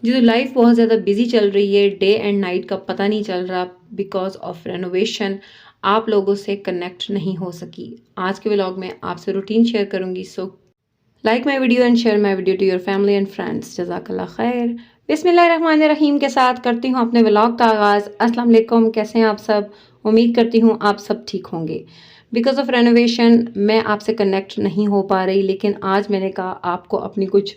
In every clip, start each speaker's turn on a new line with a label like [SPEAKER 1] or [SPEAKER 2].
[SPEAKER 1] जी तो लाइफ बहुत ज़्यादा बिजी चल रही है, डे एंड नाइट का पता नहीं चल रहा बिकॉज ऑफ रेनोवेशन। आप लोगों से कनेक्ट नहीं हो सकी। आज के व्लॉग में आपसे रूटीन शेयर करूंगी। So like my video and share my video to your family and friends. जज़ाकल्लाह खैर। बिस्मिल्लाहिर्रहमानिर्रहीम के साथ करती हूँ अपने व्लॉग का आगाज़। अस्सलाम वालेकुम, कैसे हैं आप सब? उम्मीद करती हूँ आप सब ठीक होंगे। बिकॉज ऑफ रेनोवेशन मैं आपसे कनेक्ट नहीं हो पा रही, लेकिन आज मैंने कहा आपको अपनी कुछ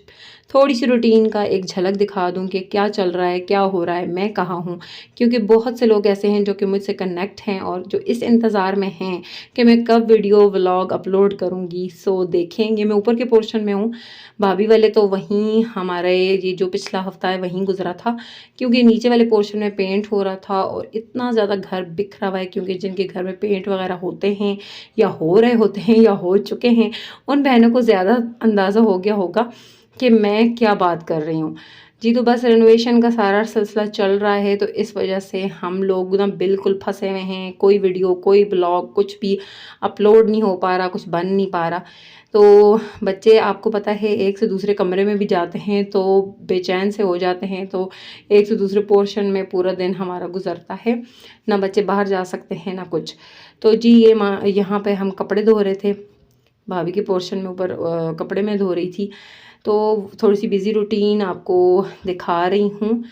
[SPEAKER 1] थोड़ी सी रूटीन का एक झलक दिखा दूं कि क्या चल रहा है, क्या हो रहा है, मैं कहाँ हूँ। क्योंकि बहुत से लोग ऐसे हैं जो कि मुझसे कनेक्ट हैं और जो इस इंतज़ार में हैं कि मैं कब वीडियो व्लॉग अपलोड करूँगी। सो देखेंगे। मैं ऊपर के पोर्शन में हूँ, भाभी वाले तो वहीं हमारे ये जो पिछला हफ्ता है वहीं गुजरा था, क्योंकि नीचे वाले पोर्शन में पेंट हो रहा था और इतना ज़्यादा घर बिखरा हुआ है। क्योंकि जिनके घर में पेंट वगैरह होते हैं या हो रहे होते हैं या हो चुके हैं, उन बहनों को ज़्यादा अंदाज़ा हो गया होगा कि मैं क्या बात कर रही हूँ। जी तो बस रेनोवेशन का सारा सिलसिला चल रहा है, तो इस वजह से हम लोग ना बिल्कुल फंसे हुए हैं। कोई वीडियो, कोई ब्लॉग, कुछ भी अपलोड नहीं हो पा रहा, कुछ बन नहीं पा रहा। तो बच्चे आपको पता है एक से दूसरे कमरे में भी जाते हैं तो बेचैन से हो जाते हैं, तो एक से दूसरे पोर्शन में पूरा दिन हमारा गुजरता है। ना बच्चे बाहर जा सकते हैं ना कुछ। तो जी ये यहाँ पे हम कपड़े धो रहे थे, भाभी के पोर्शन में ऊपर कपड़े में धो रही थी। तो थोड़ी सी बिज़ी रूटीन आपको दिखा रही हूँ।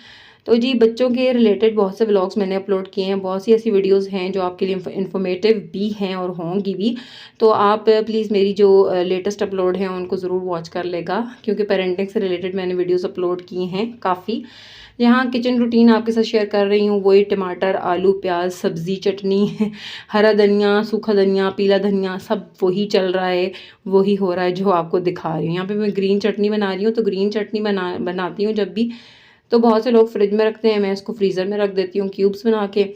[SPEAKER 1] तो जी बच्चों के रिलेटेड बहुत से व्लॉग्स मैंने अपलोड किए हैं, बहुत सी ऐसी वीडियोस हैं जो आपके लिए इन्फॉर्मेटिव भी हैं और होंगी भी। तो आप प्लीज़ मेरी जो लेटेस्ट अपलोड हैं उनको ज़रूर वॉच कर लेगा, क्योंकि पेरेंटिंग से रिलेटेड मैंने वीडियोस अपलोड किए हैं काफ़ी। यहाँ किचन रूटीन आपके साथ शेयर कर रही हूँ, वही टमाटर, आलू, प्याज, सब्ज़ी, चटनी, हरा धनिया, सूखा धनिया, पीला धनिया, सब वही चल रहा है, वही हो रहा है जो आपको दिखा रही हूँ। यहाँ पे मैं ग्रीन चटनी बना रही हूँ। तो ग्रीन चटनी बनाती हूँ जब भी, तो बहुत से लोग फ्रिज में रखते हैं, मैं इसको फ्रीज़र में रख देती हूँ क्यूब्स बना के।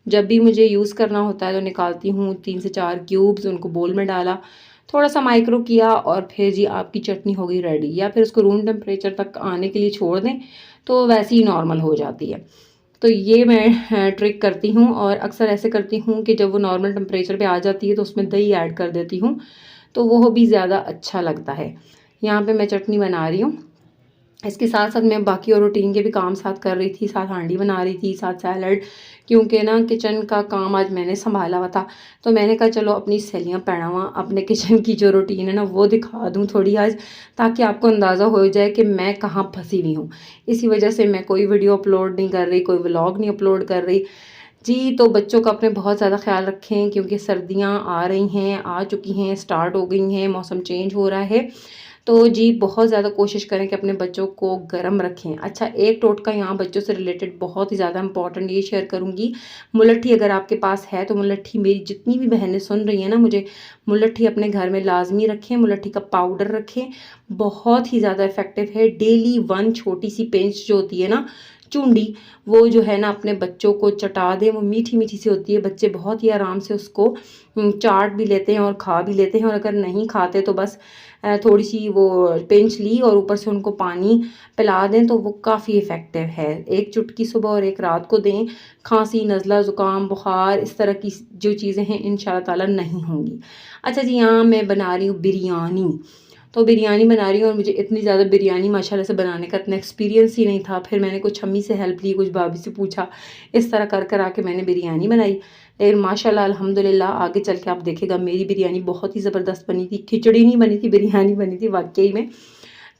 [SPEAKER 1] जब भी मुझे यूज़ करना होता है तो निकालती हूँ 3 से 4 क्यूब्स, उनको बोल में डाला, थोड़ा सा माइक्रो किया और फिर जी आपकी चटनी हो गई रेडी। या फिर उसको रूम टेम्परेचर तक आने के लिए छोड़ दें तो वैसे ही नॉर्मल हो जाती है। तो ये मैं ट्रिक करती हूँ और अक्सर ऐसे करती हूँ कि जब वो नॉर्मल टेम्परेचर पे आ जाती है तो उसमें दही ऐड कर देती हूँ, तो वो भी ज़्यादा अच्छा लगता है। यहाँ पे मैं चटनी बना रही हूँ। इसके साथ साथ मैं बाकी और रूटीन के भी काम साथ कर रही थी, साथ हांडी बना रही थी, साथ सैलड। क्योंकि ना किचन का काम आज मैंने संभाला हुआ था, तो मैंने कहा चलो अपनी सहेलियाँ पैणावा अपने किचन की जो रूटीन है ना वो दिखा दूँ थोड़ी आज, ताकि आपको अंदाज़ा हो जाए कि मैं कहाँ फंसी हुई हूँ। इसी वजह से मैं कोई वीडियो अपलोड नहीं कर रही, कोई व्लॉग नहीं अपलोड कर रही। जी तो बच्चों का अपने बहुत ज़्यादा ख्याल रखें, क्योंकि सर्दियाँ आ रही हैं, आ चुकी हैं, स्टार्ट हो गई हैं, मौसम चेंज हो रहा है। तो जी बहुत ज़्यादा कोशिश करें कि अपने बच्चों को गर्म रखें। अच्छा, एक टोटका यहाँ बच्चों से रिलेटेड बहुत ही ज़्यादा इंपॉर्टेंट ये शेयर करूँगी। मुलट्ठी अगर आपके पास है तो मुलट्ठी, मेरी जितनी भी बहनें सुन रही हैं ना मुझे, मुलट्ठी अपने घर में लाजमी रखें। मुलट्ठी का पाउडर रखें, बहुत ही ज़्यादा इफेक्टिव है। डेली 1 छोटी सी पिंच जो होती है ना, चूंडी, वो जो है ना अपने बच्चों को चटा दें। वो मीठी मीठी सी होती है, बच्चे बहुत ही आराम से उसको चाट भी लेते हैं और खा भी लेते हैं। और अगर नहीं खाते तो बस थोड़ी सी वो पिंच ली और ऊपर से उनको पानी पिला दें, तो वो काफ़ी इफ़ेक्टिव है। एक चुटकी सुबह और एक रात को दें। खांसी, नज़ला, ज़ुकाम, बुखार, इस तरह की जो चीज़ें हैं इंशाल्लाह ताला नहीं होंगी। अच्छा जी, यहाँ मैं बना रही हूँ बिरयानी। तो बिरयानी बना रही हूँ और मुझे इतनी ज़्यादा बिरयानी माशाल्लाह से बनाने का इतना एक्सपीरियंस ही नहीं था। फिर मैंने कुछ अम्मी से हेल्प ली, कुछ भाभी से पूछा, इस तरह कर कर आके मैंने बिरयानी बनाई। लेकिन माशाल्लाह अल्हम्दुलिल्लाह आगे चल के आप देखेगा मेरी बिरयानी बहुत ही ज़बरदस्त बनी थी। खिचड़ी नहीं बनी थी, बिरयानी बनी थी वाकई में।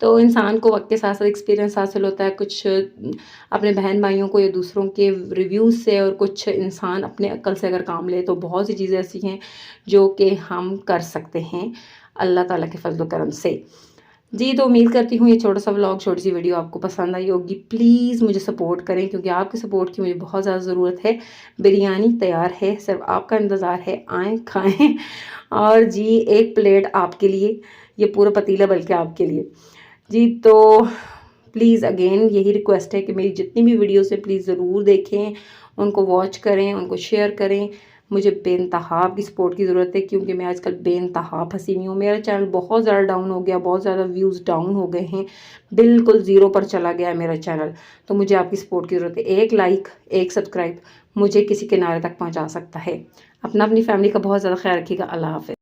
[SPEAKER 1] तो इंसान को वक्त के साथ साथ एक्सपीरियंस हासिल होता है, कुछ अपने बहन भाइयों को या दूसरों के रिव्यूज़ से, और कुछ इंसान अपने अक्ल से अगर काम ले तो बहुत सी चीज़ें ऐसी हैं जो कि हम कर सकते हैं अल्लाह ताला के फजल करम से। जी तो उम्मीद करती हूँ ये छोटा सा व्लॉग, छोटी सी वीडियो आपको पसंद आई होगी। प्लीज़ मुझे सपोर्ट करें, क्योंकि आपके सपोर्ट की मुझे बहुत ज़्यादा ज़रूरत है। बिरयानी तैयार है, सिर्फ आपका इंतज़ार है, आएँ खाएँ। और जी एक प्लेट आपके लिए, ये पूरा पतीला बल्कि आपके लिए। जी तो प्लीज़ अगेन यही रिक्वेस्ट है कि मेरी जितनी भी वीडियोस है प्लीज़ ज़रूर देखें, उनको वॉच करें, उनको शेयर करें। मुझे बेइंतहा आपकी सपोर्ट की ज़रूरत है, क्योंकि मैं आजकल बेइंतहा फंसी हुई हूँ। मेरा चैनल बहुत ज़्यादा डाउन हो गया, बहुत ज़्यादा व्यूज़ डाउन हो गए हैं, बिल्कुल ज़ीरो पर चला गया है मेरा चैनल। तो मुझे आपकी सपोर्ट की ज़रूरत है। एक लाइक, एक सब्सक्राइब मुझे किसी किनारे तक पहुँचा सकता है। अपनी फैमिली का बहुत ज़्यादा ख्याल रखिएगा। अल्लाह हाफ़िज़।